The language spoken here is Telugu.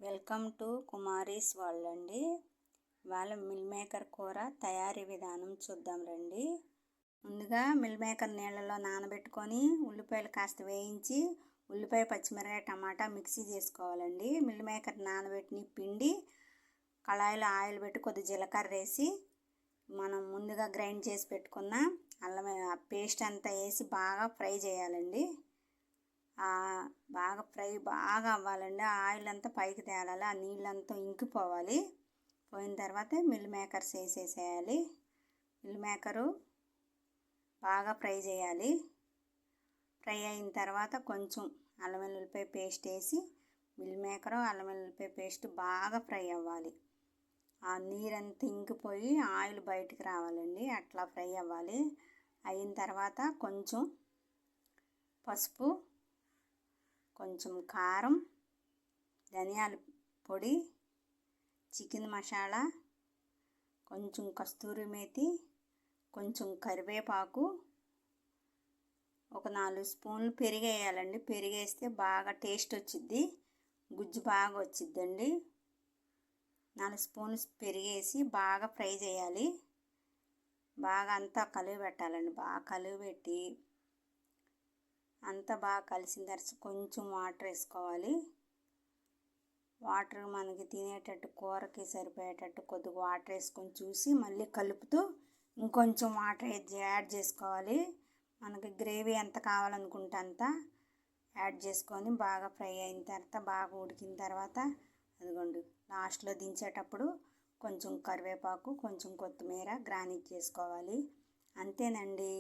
వెల్కమ్ టు కుమారీస్ వరల్డ్ అండి. ఇవాళ మిల్ మేకర్ కూర తయారీ విధానం చూద్దాం రండి. ముందుగా మిల్ మేకర్ నీళ్ళలో నానబెట్టుకొని ఉల్లిపాయలు కాస్త వేయించి ఉల్లిపాయ, పచ్చిమిరపకాయ, టమాటా మిక్సీ చేసుకోవాలండి. మిల్ మేకర్ నానబెట్టిన పిండి కళాయిలో ఆయిల్ పెట్టి కొద్ది జీలకర్ర వేసి మనం ముందుగా గ్రైండ్ చేసి పెట్టుకున్న అల్లం పేస్ట్ అంతా వేసి బాగా ఫ్రై చేయాలండి. బాగా అవ్వాలండి. ఆయిల్ అంతా పైకి తేలాలి, ఆ నీళ్ళంతా ఇంకిపోవాలి. పోయిన తర్వాత మిల్ మేకర్స్ వేసేసేయాలి. మిల్ మేకరు బాగా ఫ్రై చేయాలి. ఫ్రై అయిన తర్వాత కొంచెం అల్లం వెల్లుల్లిపాయ పేస్ట్ వేసి మిల్ మేకరు అల్లం వెల్లుల్లిపాయ పేస్ట్ బాగా ఫ్రై అవ్వాలి. ఆ నీరంతా ఇంకిపోయి ఆయిల్ బయటికి రావాలండి. అట్లా ఫ్రై అవ్వాలి. అయిన తర్వాత కొంచెం పసుపు, కొంచెం కారం, ధనియాల పొడి, చికెన్ మసాలా, కొంచెం కస్తూరి మేతి, కొంచెం కరివేపాకు, ఒక 4 స్పూన్లు పెరుగు వేయాలండి. పెరుగు వేస్తే బాగా టేస్ట్ వచ్చిద్ది, గుజ్జు బాగా వచ్చిద్దండి. 4 స్పూన్లు పెరుగు వేసి బాగా ఫ్రై చేయాలి. బాగా అంతా కలిగి పెట్టాలండి. బాగా కలిగి పెట్టి అంతా బాగా కలిసిన తర్వాత కొంచెం వాటర్ వేసుకోవాలి. వాటర్ మనకి తినేటట్టు కూరకి సరిపోయేటట్టు కొద్దిగా వాటర్ వేసుకొని చూసి మళ్ళీ కలుపుతూ ఇంకొంచెం వాటర్ యాడ్ చేసుకోవాలి. మనకి గ్రేవీ ఎంత కావాలనుకుంటే అంత యాడ్ చేసుకొని బాగా ఫ్రై అయిన తర్వాత బాగా ఉడికిన తర్వాత అదిగోండి లాస్ట్లో దించేటప్పుడు కొంచెం కరివేపాకు, కొంచెం కొత్తిమీర గార్నిష్ చేసుకోవాలి. అంతేనండి.